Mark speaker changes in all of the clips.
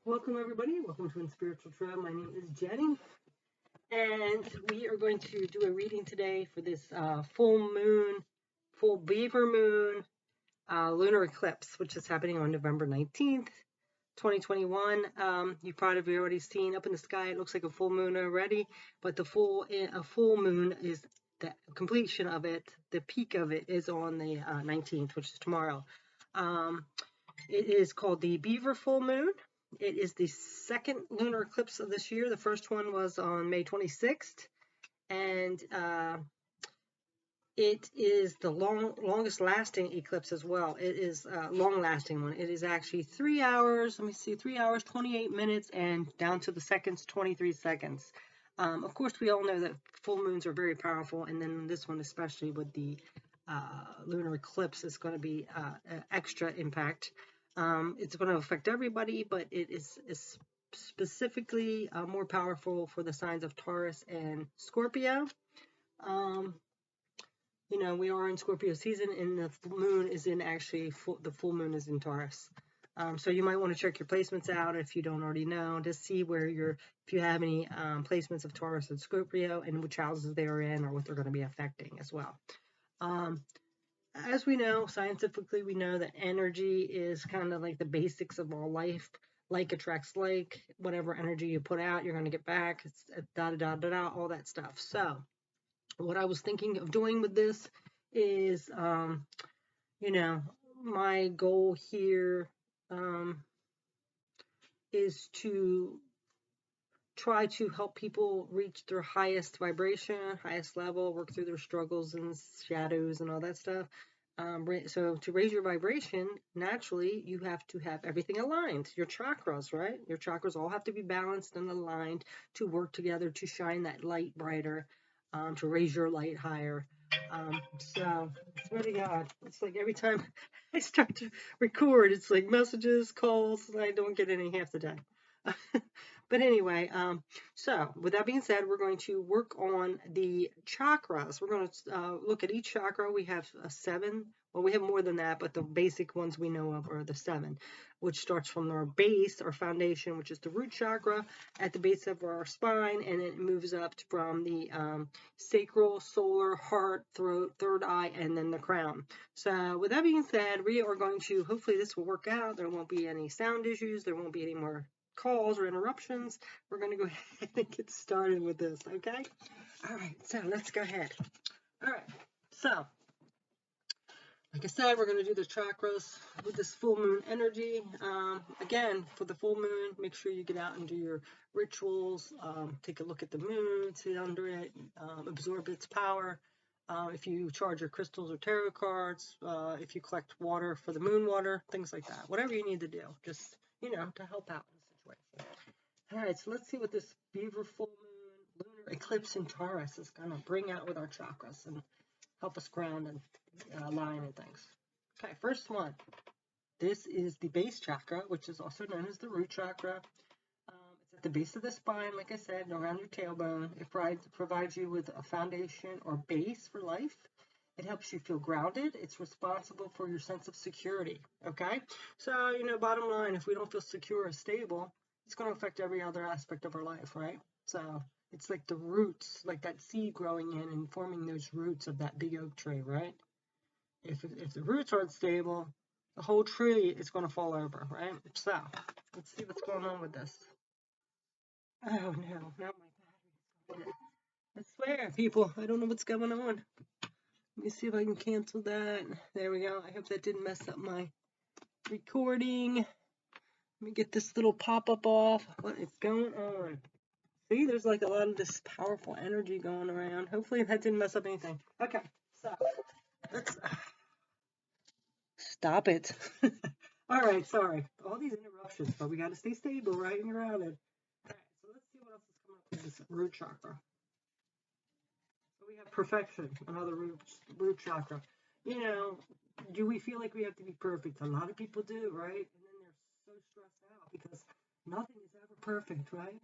Speaker 1: Welcome everybody. Welcome to In Spiritual Trail. My name is Jenny, and we are going to do a reading today for this full beaver moon lunar eclipse, which is happening on November 19th, 2021. You've probably already seen up in the sky. It looks like a full moon already, but a full moon is the completion of it. The peak of it is on the 19th, which is tomorrow. It is called the Beaver Full Moon. It is the second lunar eclipse of this year. The first one was on May 26th, and it is the longest lasting eclipse as well. It is a long lasting one. It is actually 3 hours, 3 hours, 28 minutes, and down to the seconds, 23 seconds. Of course, we all know that full moons are very powerful, and then this one, especially with the lunar eclipse, is going to be extra impact. It's going to affect everybody, but it is specifically more powerful for the signs of Taurus and Scorpio. We are in Scorpio season, and the moon is in the full moon is in Taurus. So you might want to check your placements out if you don't already know, to see where if you have any placements of Taurus and Scorpio and which houses they are in or what they're going to be affecting as well. As we know, scientifically, we know that energy is kind of like the basics of all life. Like attracts like. Whatever energy you put out, you're going to get back. It's all that stuff. So what I was thinking of doing with this is, my goal here is to try to help people reach their highest vibration, highest level, work through their struggles and shadows and all that stuff. So to raise your vibration, naturally, you have to have everything aligned. Your chakras, right? Your chakras all have to be balanced and aligned to work together to shine that light brighter, to raise your light higher. So, swear to God, it's like every time I start to record, it's like messages, calls, and I don't get any half the day. But anyway, so with that being said, we're going to work on the chakras. We're going to look at each chakra. We have 7. Well, we have more than that, but the basic ones we know of are the 7, which starts from our base, our foundation, which is the root chakra, at the base of our spine, and it moves up from the sacral, solar, heart, throat, third eye, and then the crown. So with that being said, we are going to, hopefully this will work out. There won't be any sound issues. There won't be any more calls or interruptions. We're going to go ahead and get started with this, okay? All right, so let's go ahead. All right, so like I said, we're going to do the chakras with this full moon energy. Again, for the full moon, make sure you get out and do your rituals. Take a look at the moon, sit under it, absorb its power. If you charge your crystals or tarot cards, if you collect water for the moon water, things like that. Whatever you need to do, just, to help out in the situation. All right, so let's see what this beaver full moon lunar eclipse in Taurus is going to bring out with our chakras and help us ground and align and things. Okay, first one. This is the base chakra, which is also known as the root chakra. It's at the base of the spine, like I said, around your tailbone. It provides you with a foundation or base for life. It helps you feel grounded. It's responsible for your sense of security, okay? So, bottom line, if we don't feel secure or stable, it's going to affect every other aspect of our life, right? So it's like the roots, like that seed growing in and forming those roots of that big oak tree, right? If the roots aren't stable, the whole tree is going to fall over, right? So let's see what's going on with this. Oh no, not my battery. I swear, people, I don't know what's going on. Let me see if I can cancel that. There we go. I hope that didn't mess up my recording. Let me get this little pop-up off. What is going on? See, there's like a lot of this powerful energy going around. Hopefully that didn't mess up anything. Okay, so let's stop it. All right, sorry. All these interruptions, but we got to stay stable, right, and grounded. All right, so let's see what else is coming up with this root chakra. So we have perfection, another root chakra. Do we feel like we have to be perfect? A lot of people do, right? And then they're so stressed out because nothing is ever perfect, right?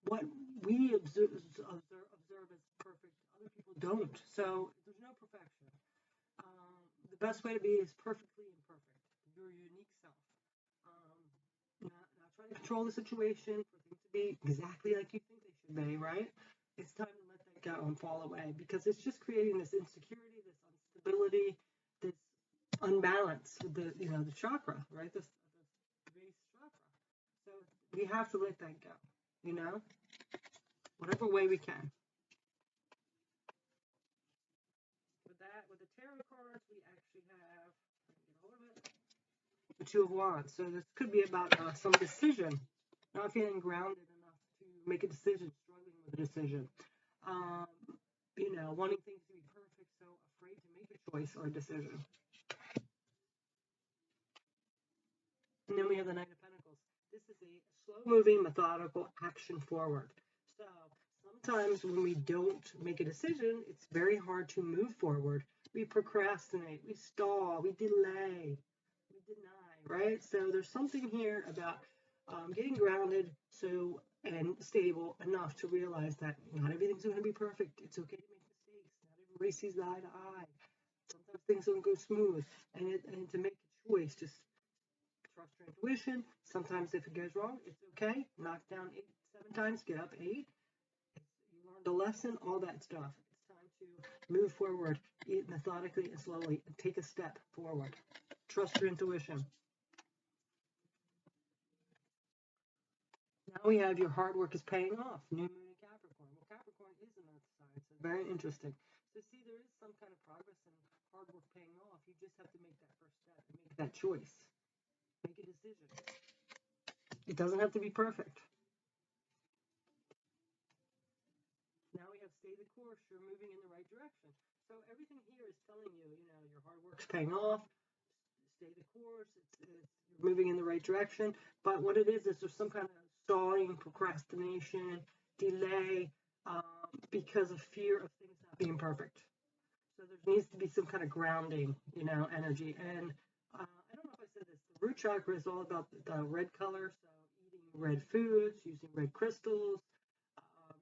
Speaker 1: What we observe as perfect, other people don't. So there's no perfection. The best way to be is perfectly imperfect, your unique self. control the situation, for things to be exactly like you think they should be, right? It's time to let that go and fall away, because it's just creating this insecurity, this instability, this unbalance with the the chakra, right? This the base chakra. So we have to let that go, whatever way we can. With the tarot cards, we actually have, get a hold of it, the Two of Wands. So this could be about some decision, not feeling grounded enough to make a decision, struggling with a decision. Wanting things to be perfect, so afraid to make a choice or a decision. And then we have the Knight of Pentacles. This is a slow-moving, methodical action forward. So sometimes when we don't make a decision, it's very hard to move forward. We procrastinate, we stall, we delay, we deny, right? So there's something here about getting grounded and stable enough to realize that not everything's going to be perfect. It's okay to make mistakes. Not everybody sees eye to eye. Sometimes things don't go smooth. And to make a choice, just trust your intuition. Sometimes if it goes wrong, it's okay. Knock down 7 times, get up 8. You learned a lesson, all that stuff. It's time to move forward, eat methodically and slowly, and take a step forward. Trust your intuition. Now we have your hard work is paying off. New moon in Capricorn. Well, Capricorn is an earth sign, so very interesting. So see, there is some kind of progress and hard work paying off. You just have to make that first step and make that choice. Make a decision. It doesn't have to be perfect. Now we have stay the course. You're moving in the right direction. So everything here is telling you, your hard work's paying off. Stay the course. You're moving in the right direction. But what it is there's some kind of stalling, procrastination, delay, because of fear of things not being perfect. So there needs to be some kind of grounding, energy. And I don't know if I said this. The root chakra is all about the red color. So eating red foods, using red crystals,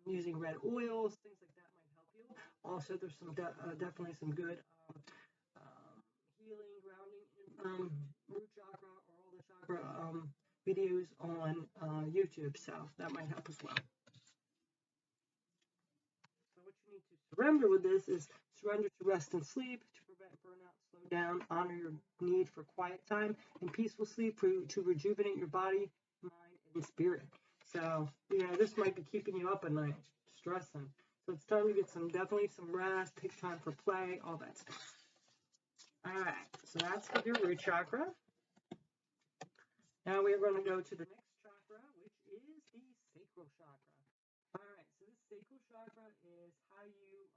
Speaker 1: using red oils, things like that might help you. Also, there's some definitely some good healing, grounding, root chakra or all the chakra videos on YouTube, so that might help as well. So what you need to surrender with this is surrender to rest and sleep, to prevent burnout, slow down, honor your need for quiet time and peaceful sleep to rejuvenate your body, mind, and spirit. So, this might be keeping you up at night, stressing. So it's time to get definitely some rest, take time for play, all that stuff. All right, so that's with your root chakra. Now we're going to go to the next chakra, which is the sacral chakra. All right, so this sacral chakra is how you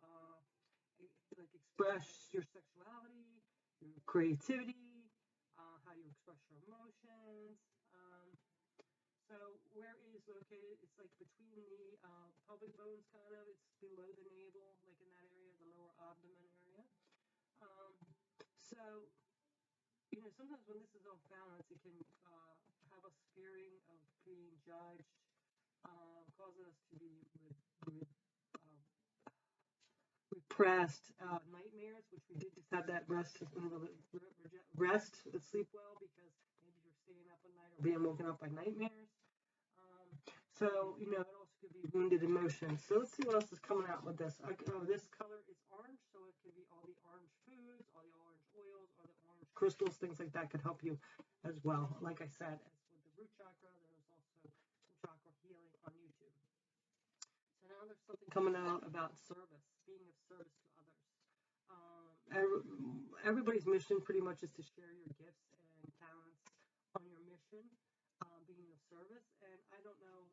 Speaker 1: express your sexuality, your creativity, how you express your emotions. So where it is located, it's like between the pelvic bones, kind of. It's below the navel, like in that area, the lower abdomen area. So sometimes when this is off balance, it can have us fearing of being judged, causing us to be with repressed nightmares, which we did just have that rest, sleep well, because maybe you're staying up at night or being woken up by nightmares. So, it also could be wounded emotions. So let's see what else is coming out with this. This color is orange, so it could be all the orange foods, all the orange oils, all the orange crystals, things like that could help you as well. Like I said, as with the root chakra, there's also some chakra healing on YouTube. So now there's something coming out about service, being of service to others. Everybody's mission pretty much is to share your gifts and talents on your mission, being of service. And I don't know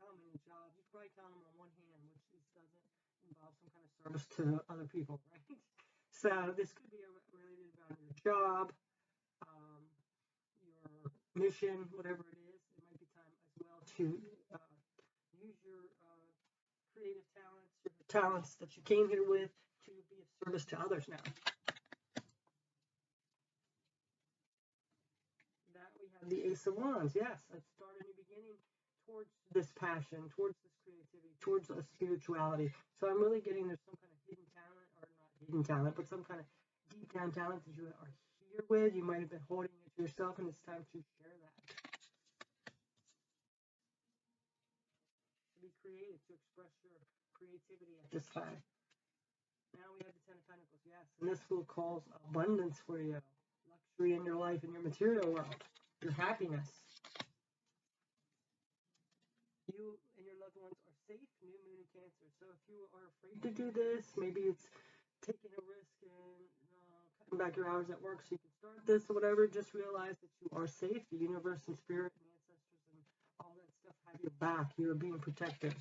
Speaker 1: how many jobs, you can probably count them on one hand, which doesn't involve some kind of service to other people, right? So this could be related about your job, your mission, whatever it is. It might be time as well to use your creative talents, your talents that you came here with, to be of service to others now. That we have the Ace of Wands. Yes, let's start a new beginning towards this passion, towards this creativity, towards a spirituality. So I'm really getting there's some kind of hidden talent, or not hidden talent, but some kind of deep down talent that you are here with. You might have been holding it to yourself, and it's time to share that. creative, to express your creativity at this time. Now we have the Ten of Pentacles, yes. And this will cause abundance for you, luxury in your life, in your material world, your happiness. You and your loved ones are safe, new moon in Cancer. So if you are afraid to do this, maybe it's taking a risk and cutting back your hours at work so you can start this or whatever, just realize that you are safe. The universe and spirit and ancestors and all that stuff have your back. You are being protected.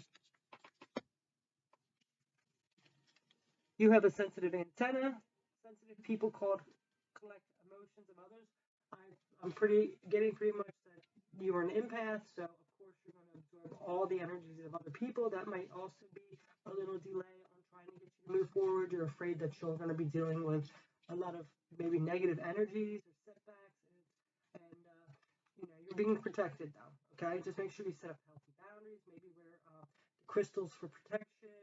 Speaker 1: You have a sensitive antenna. Sensitive people collect emotions of others. I'm getting pretty much that you are an empath, so of course you're going to absorb all the energies of other people. That might also be a little delay on trying to get you to move forward. You're afraid that you're going to be dealing with a lot of maybe negative energies or setbacks, and you're being protected though. Okay, just make sure you set up healthy boundaries. Maybe wear crystals for protection.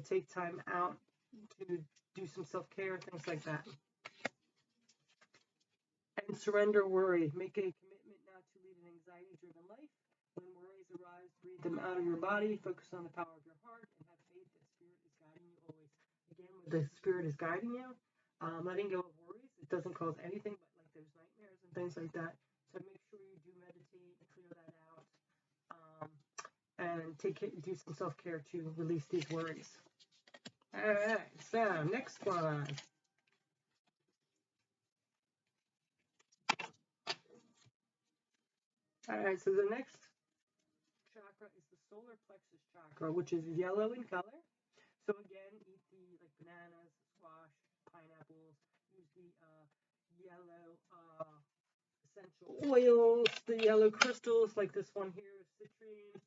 Speaker 1: Take time out to do some self-care, things like that. And surrender worry. Make a commitment not to lead an anxiety-driven life. When worries arise, breathe them out of your body. Focus on the power of your heart and have faith that Spirit is guiding you always. Again, when the Spirit is guiding you, letting go of worries. It doesn't cause anything but like those nightmares and things like that. So make sure you do meditate, clear that out, and do some self-care to release these worries. All right, so next one. All right, so the next chakra is the solar plexus chakra, which is yellow in color. So again, eat the bananas, squash, pineapples. Use the yellow essential oils, the yellow crystals, like this one here is citrine.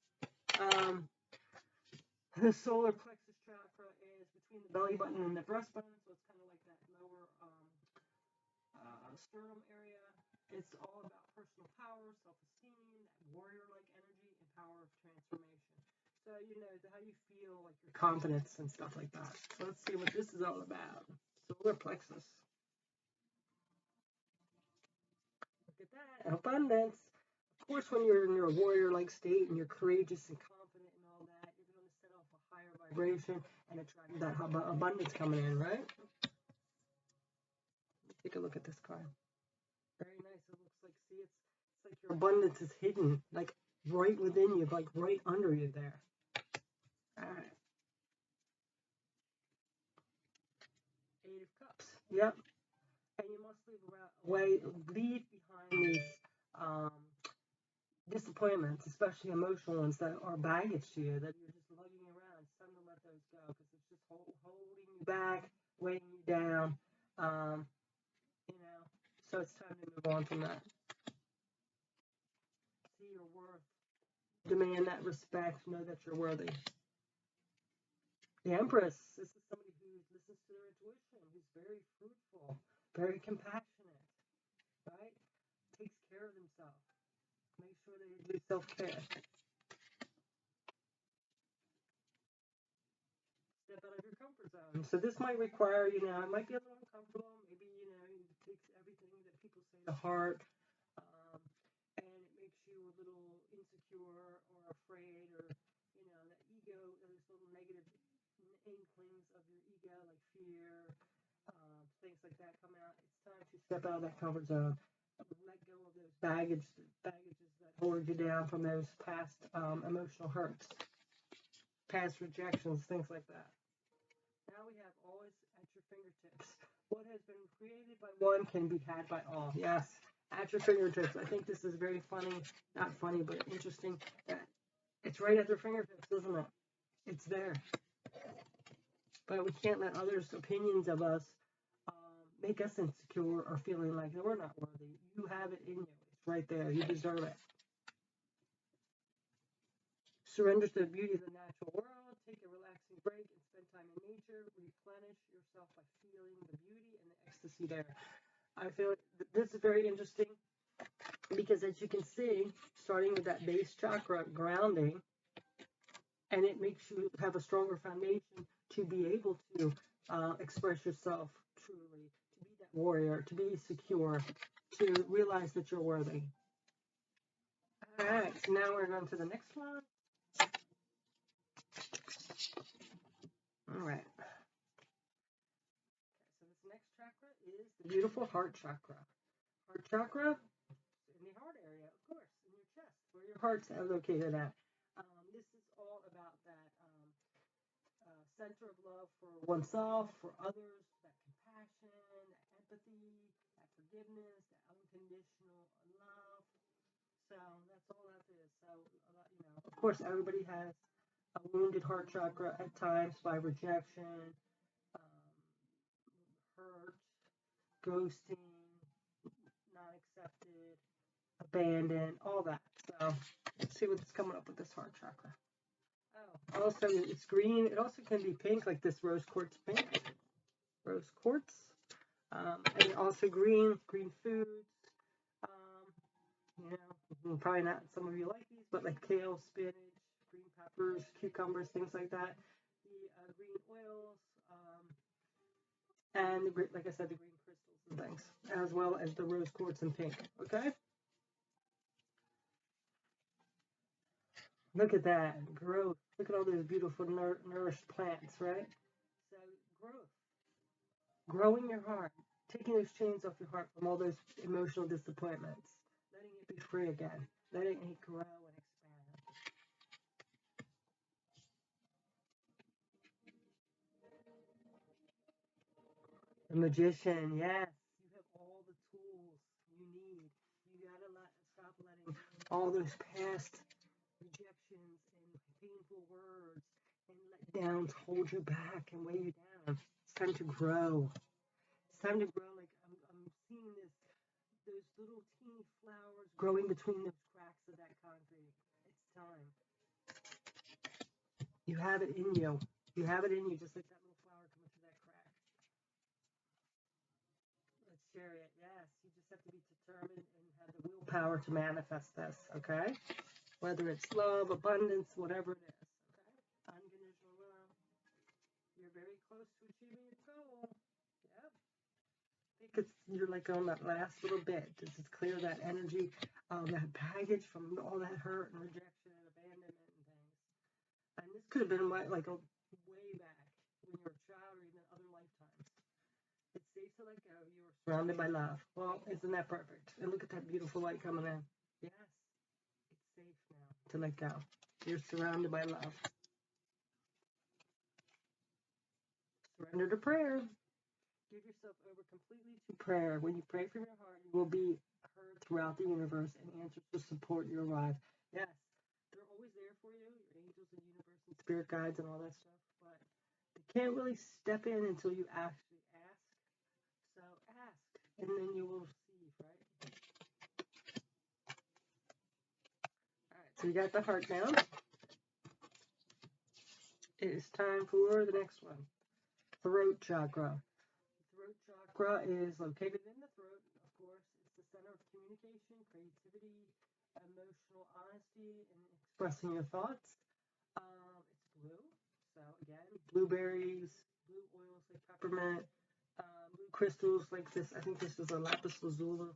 Speaker 1: The solar plexus chakra is between the belly button and the breastbone, so it's kind of like that lower sternum area. It's all about personal power, self-esteem, that warrior-like energy, and power of transformation. So, how you feel, like your confidence and stuff like that. So let's see what this is all about. Solar plexus. Look at that, abundance. Of course, when you're in your warrior-like state and you're courageous and confident and all that, you're going to set off a higher vibration and attract that abundance coming in, right? Take a look at this card. Very nice. It looks like, see, it's like your abundance is hidden, like right within you, like right under you there. All right. Eight of Cups. Yep. And you must leave behind these disappointments, especially emotional ones that are baggage to you, that you're just lugging around. It's time to let those go because it's just holding you back, weighing you down. So it's time to move on from that. See your worth. Demand that respect. Know that you're worthy. The Empress. This is somebody who listens to their intuition, who's very fruitful, very compassionate, right? Takes care of themselves. Make sure they do self-care. Step out of your comfort zone. So this might require, it might be a little uncomfortable. Maybe, it takes everything that people say to heart. And it makes you a little insecure or afraid, or, that ego, those little negative inklings of your ego, like fear, things like that come out. It's time to step out of that comfort zone. Let go of those baggages that hold you down from those past emotional hurts, past rejections, things like that. Now we have always at your fingertips. What has been created by one can be had by all. Yes, at your fingertips. I think this is very funny, not funny, but interesting. It's right at their fingertips, isn't it? It's there. But we can't let others' opinions of us make us insecure or feeling like we're not worthy. You have it in you. It's right there. You deserve it. Surrender to the beauty of the natural world. Take a relaxing break and spend time in nature. Replenish yourself by feeling the beauty and the ecstasy there. I feel this is very interesting because, as you can see, starting with that base chakra grounding, and it makes you have a stronger foundation to be able to express yourself truly, to be that warrior, to be secure, to realize that you're worthy. All right, so now we're going to the next one. All right. So this next chakra is the beautiful heart chakra. Heart chakra in the heart area, of course, in your chest, where your heart's located at. This is all about that center of love for oneself, for others, that compassion, that empathy, that forgiveness, that unconditional love. So that's all that is. So, of course, everybody has a wounded heart chakra at times by rejection, um, hurt, ghosting, not accepted, abandoned, all that. So let's see what's coming up with this heart chakra. Oh, also it's green. It also can be pink, like this rose quartz pink. Rose quartz. And also green foods. Probably not some of you like these, but like kale, spinach, green peppers, cucumbers, things like that. The green oils, and like I said, the green crystals and things, as well as the rose quartz and pink. Okay. Look at that growth. Look at all those beautiful nourished plants, right? So growth, growing your heart, taking those chains off your heart from all those emotional disappointments, letting it be free again, letting it grow and expand. The magician, yes, you have all the tools you need. You gotta stop letting all those past rejections and painful words and letdowns hold you back and weigh you down. It's time to grow. It's time to grow. Like I'm seeing those little teeny flowers growing between those cracks of that concrete. It's time. You have it in you. You have it in you, just like that little flower coming through that crack. Let's share it. Yes, you just have to be determined and have the willpower to manifest this. Okay, whether it's love, abundance, whatever it is. Okay, unconditional love. You're very close to achieving your goal. Yep. Because you're like on that last little bit. Just to clear that energy, that baggage from all that hurt and rejection and abandonment and things. And this could have been like a way back when you were a child or even other lifetimes. It's safe to let go. You are surrounded by love. Well, isn't that perfect? And look at that beautiful light coming in. Yes, it's safe now to let go. You're surrounded by love. Surrender to prayer. Give yourself over completely to prayer. When you pray from your heart, you will be heard throughout the universe and answers will support you arrive. Yes, they're always there for you, your angels and universe and spirit guides and all that stuff, but they can't really step in until you actually ask. So ask, and then you will receive, right? All right, so you got the heart down. It is time for the next one. Throat chakra. Throat chakra is located in the throat, of course. It's the center of communication, creativity, emotional honesty, and expressing your thoughts. It's blue. So again, blueberries, blue oils like peppermint, blue crystals like this. I think this is a lapis lazuli.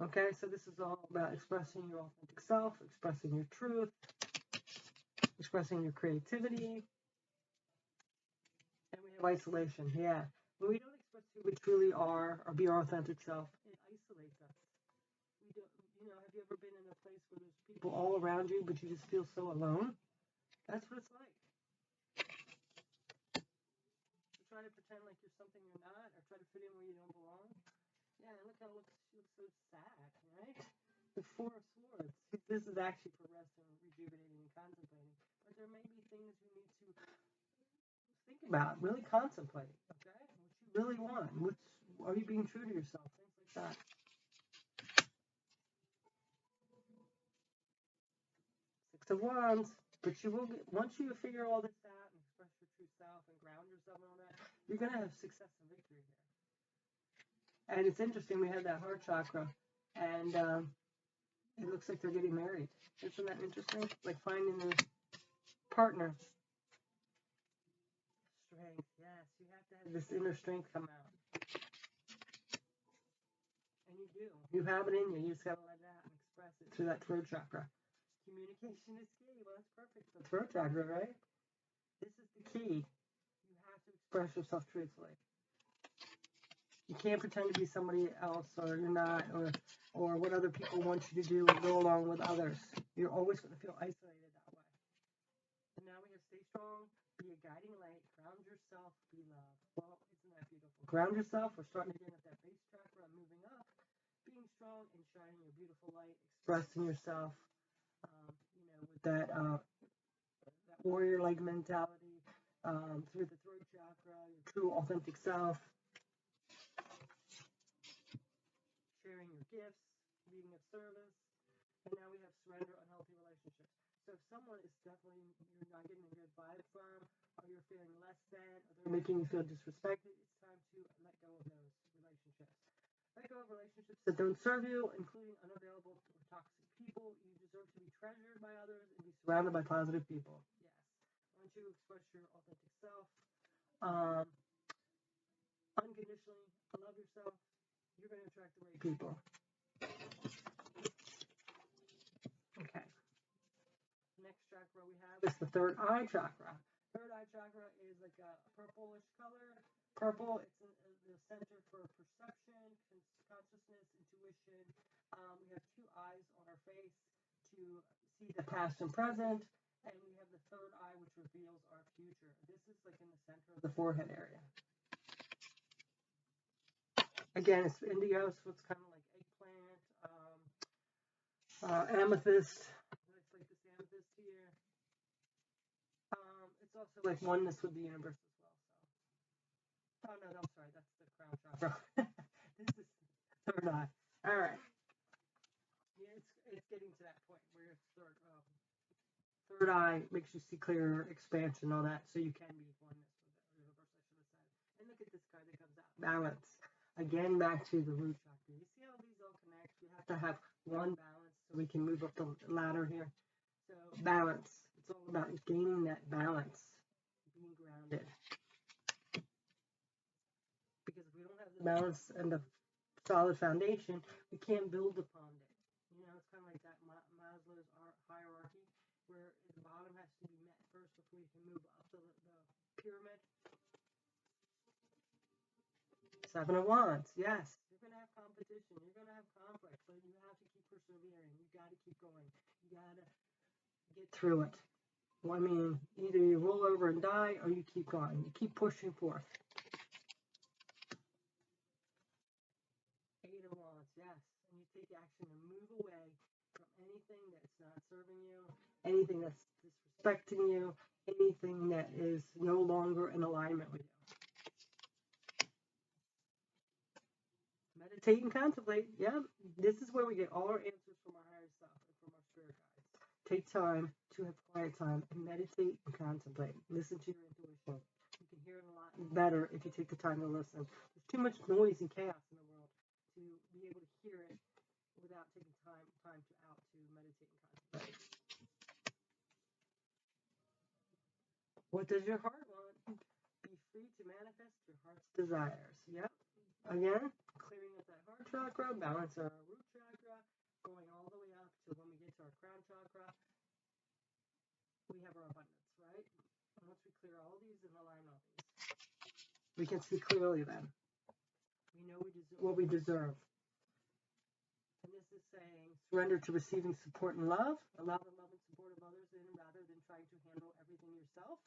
Speaker 1: Okay, so this is all about expressing your authentic self, expressing your truth, expressing your creativity. And we have isolation. Yeah. When we don't express who we truly are or be our authentic self, it isolates us. We don't, have you ever been in a place where there's people all around you, but you just feel so alone? That's what it's like. You try to pretend like you're something you're not, or try to fit in where you don't belong. Yeah, look how she looks so sad, right? The Four of Swords. This is actually for rest and rejuvenating and contemplating. But there may be things you need to think about, really contemplate, okay? What you really want. Are you being true to yourself? Things like that. Six of Wands. But you will get, once you figure all this out and express your true self and ground yourself and all that, you're going to have success and victory here. And it's interesting, we had that heart chakra, and it looks like they're getting married. Isn't that interesting? Like finding their partner. Strength, yes. You have to have this inner strength come out. And you do. You have it in you. You just got to let it out and express it through that throat chakra. Communication is key. Well, that's perfect. The throat chakra, right? This is the key. You have to express yourself truthfully. You can't pretend to be somebody else, or you're not, or what other people want you to do and go along with others. You're always going to feel isolated that way. And now we have stay strong, be a guiding light, ground yourself, be love. Well, isn't that beautiful? Ground yourself. We're starting again at that base chakra, moving up, being strong and shining your beautiful light, expressing yourself, with that warrior-like mentality, through the throat chakra, your true authentic self, sharing your gifts, being of service. And now we have surrender, unhealthy relationships. So if someone is definitely, you're not getting a good vibe from, or you're feeling less than, or they're making you feel disrespected, it's time to let go of those relationships. Let go of relationships that don't serve you, including unavailable or toxic people. You deserve to be treasured by others and be surrounded by positive people. Yes. I want you to express your authentic self. Unconditionally, love yourself. You're going to attract the right people. Okay. Next chakra we have is the third eye chakra. Third eye chakra is like a purplish color. Purple, it's the center for perception, consciousness, intuition. We have two eyes on our face to see the past and present. And we have the third eye, which reveals our future. This is like in the center of the forehead area. Again, it's indigo, so it's kind of like eggplant, amethyst. It's like this amethyst here. It's also like oneness with the universe as well. So, oh no, I'm sorry, that's the crown chakra. This is third eye. All right. Yeah, it's getting to that point where it's third eye makes you see clearer, expansion, all that, so you can be oneness with the universe. I should have said. And look at this card that comes out. Balance. Again, back to the root chakra. You see how these all connect? We have to have one balance so we can move up the ladder here. So balance. It's all about gaining that balance, being grounded. Because if we don't have the balance and the solid foundation, we can't build upon it. It's kind of like that Maslow's hierarchy, where the bottom has to be met first before you can move up the pyramid. Seven of Wands, yes. You're going to have competition. You're going to have conflict, but you have to keep persevering. You got to keep going. You got to get through it. Well, I mean, either you roll over and die, or you keep going. You keep pushing forth. Eight of Wands, yes. And you take action and move away from anything that's not serving you, anything that's disrespecting you, anything that is no longer in alignment with you. Meditate and contemplate. Yeah, this is where we get all our answers from our higher self and from our spirit guides. Take time to have quiet time and meditate and contemplate. Listen to your intuition. You can hear it a lot better if you take the time to listen. There's too much noise and chaos in the world to be able to hear it without taking time to meditate and contemplate. What does your heart want? Be free to manifest your heart's desires. Yep. Again, clearing up that heart chakra, balance our root chakra, going all the way up to when we get to our crown chakra, we have our abundance, right? And once we clear all these and align all these, we can see clearly then. We know what we deserve. And this is saying, surrender to receiving support and love. Allow the love and support of others in rather than trying to handle everything yourself.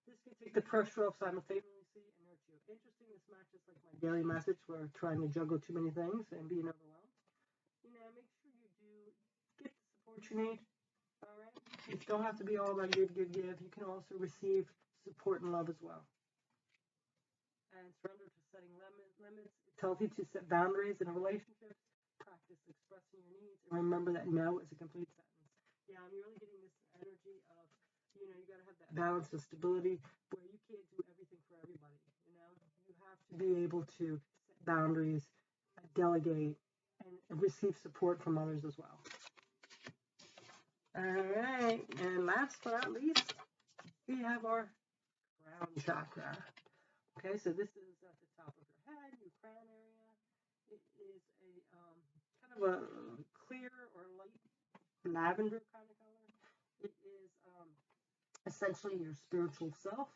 Speaker 1: This can take the pressure off simultaneously and nurture you. Interesting, this matches like my daily message where I'm trying to juggle too many things and being overwhelmed. Make sure you do get the support you need. All right? You don't have to be all about give. You can also receive support and love as well. And surrender to setting limits. It's healthy to set boundaries in a relationship. Practice expressing your needs. And remember that no is a complete sentence. Yeah, I'm really getting this energy of, you got to have that balance and stability where you can't do everything for everybody. You have to be able to set boundaries, delegate, and receive support from others as well. All right, and last but not least, we have our crown chakra. Okay, so this is at the top of your head, your crown area. It is a kind of a clear or light lavender kind of essentially your spiritual self.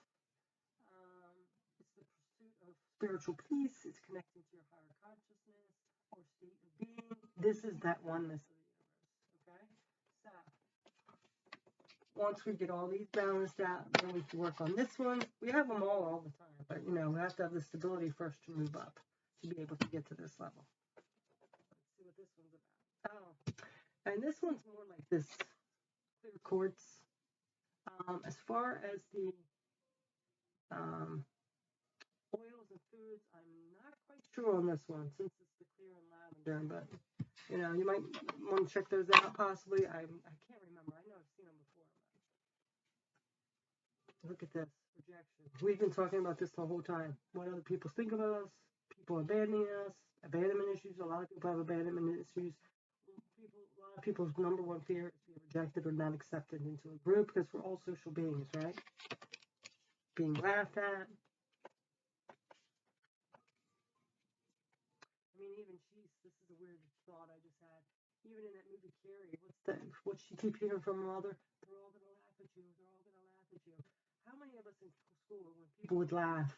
Speaker 1: It's the pursuit of spiritual peace. It's connecting to your higher consciousness or state of being. This is that oneness of the universe. Okay? So, once we get all these balanced out, then we can work on this one. We have them all the time, but we have to have the stability first to move up to be able to get to this level. Let's see what this one's about. Oh, and this one's more like this clear quartz. As far as the oils and foods, I'm not quite sure on this one since it's the clear and lavender, but you might want to check those out possibly. I can't remember. I know I've seen them before. Look at this rejection. We've been talking about this the whole time. What other people think of us, people abandoning us, abandonment issues. A lot of people have abandonment issues. A lot of people's number one fear is to be rejected or not accepted into a group because we're all social beings, right? Being laughed at. I mean, even this is a weird thought I just had. Even in that movie Carrie, what's she keep hearing from her mother? They're all gonna laugh at you. They're all gonna laugh at you. How many of us in school, when people would laugh,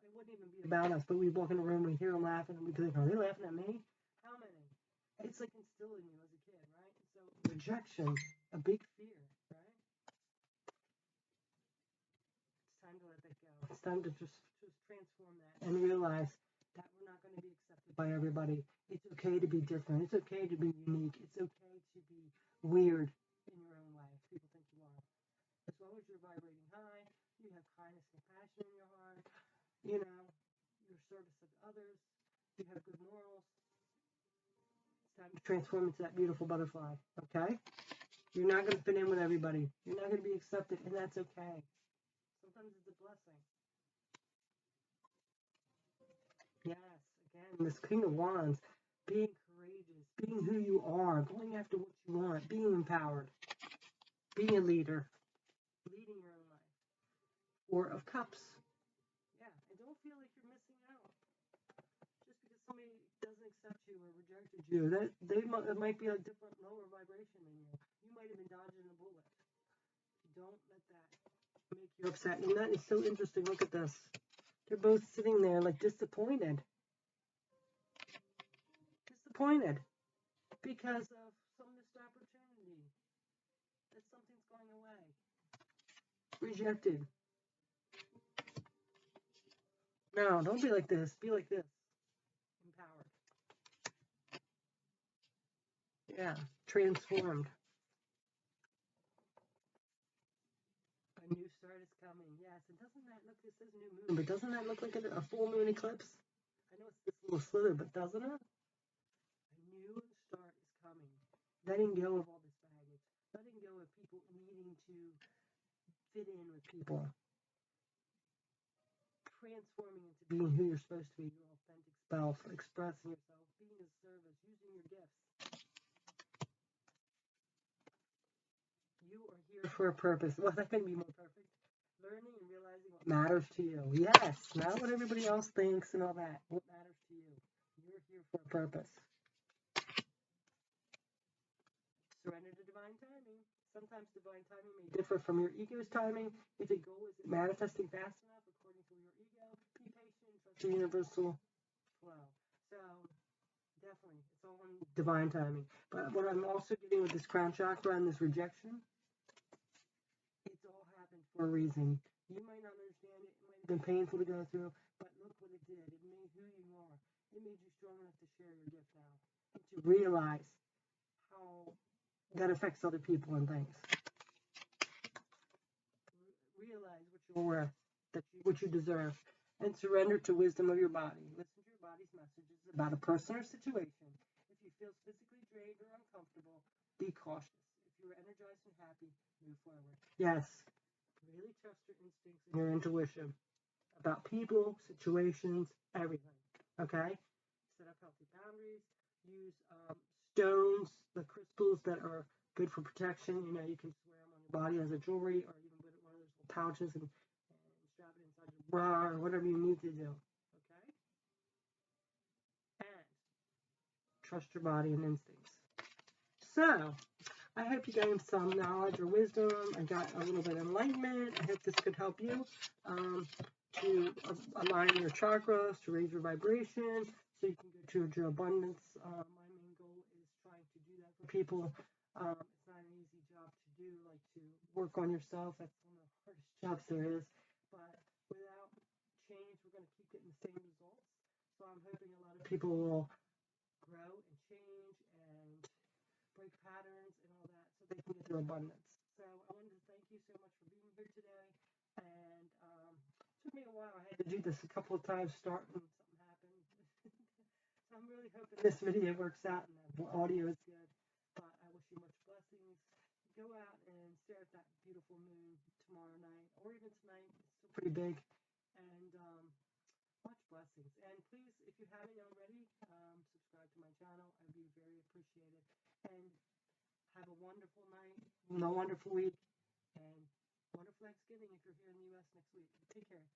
Speaker 1: it wouldn't even be about us, but we'd walk in the room, we'd hear them laughing, and we'd think, are they laughing at me? How many? It's like instilled in you as a kid, right? So rejection, a big fear, right? It's time to let that go. It's time to just transform that and realize that we're not going to be accepted by everybody. It's okay to be different. It's okay to be unique. It's okay to be weird in your own way. People think you are. As long as you're vibrating high, you have kindness and compassion in your heart, your service of others, you have good morals. It's time to transform into that beautiful butterfly, okay? You're not going to fit in with everybody. You're not going to be accepted, and that's okay. Sometimes it's a blessing. Yes, again, this King of Wands, being courageous, being who you are, going after what you want, being empowered, being a leader, leading your own life. Four of Cups. Yeah, and don't feel like you're missing out. Just because somebody doesn't accept you or rejected you, it might be a different, lower vibration than you. You might have been dodging a bullet. Don't let that make you upset. And that is so interesting. Look at this. They're both sitting there like disappointed. Disappointed because of some missed opportunity. That something's going away. Rejected. No, don't be like this. Be like this. Empowered. Yeah, transformed. A new start is coming. Yes, and doesn't that look, this is new moon, but doesn't that look like a full moon eclipse? I know it's this little slither, but doesn't it? A new start is coming. Letting go of all this baggage. Letting go of people needing to fit in with people. Transforming into being who you're supposed to be, your authentic self, expressing yourself, being of service, using your gifts. You are here for a purpose. Well, that couldn't be more perfect. Learning and realizing what matters to you. Yes, not what everybody else thinks and all that. What matters to you. You're here for a purpose. Surrender to divine timing. Sometimes divine timing may differ from your ego's timing. If a goal isn't manifesting fast enough according to your ego, be patient, trust the universal flow. So, definitely, it's all in divine timing. But what I'm also getting with this crown chakra and this rejection, it's all happened for a reason. You might not understand it. It might have been painful to go through, but look what it did. It made who you are. It made you strong enough to share your gift now and to realize how that affects other people and things. Realize what you're worth, what you deserve, and surrender to wisdom of your body. Listen to your body's messages about a person or situation. If you feel physically drained or uncomfortable, be cautious. If you're energized and happy, move forward. Yes, really trust your instincts and your intuition about people, situations, everything. Okay? Set up healthy boundaries. Use stones, the crystals that are good for protection. You can wear them on your body as a jewelry, or even put one of those little pouches and strap it inside your bra, or whatever you need to do. Okay? And trust your body and instincts. So, I hope you gained some knowledge or wisdom. I got a little bit of enlightenment. I hope this could help you to align your chakras, to raise your vibration, so you can get to abundance. My main goal is trying to do that for people. It's not an easy job to do, like to work on yourself. That's one of the hardest jobs there is. But without change, we're going to keep getting the same results. So I'm hoping a lot of people will grow and change and break patterns and all that so they can get their abundance. So I wanted to thank you so much for being here today. And it took me a while. I had to do this a couple of times starting, something happened. So I'm really hoping this video works out and the audio is good. But I wish you much blessings. Go out and stare at that beautiful moon tomorrow night or even tonight. It's still pretty big. And much blessings. And please, if you haven't already, subscribe to my channel. I'd be very appreciated. And have a wonderful night, a wonderful week, and wonderful Thanksgiving if you're here in the U.S. next week. Take care.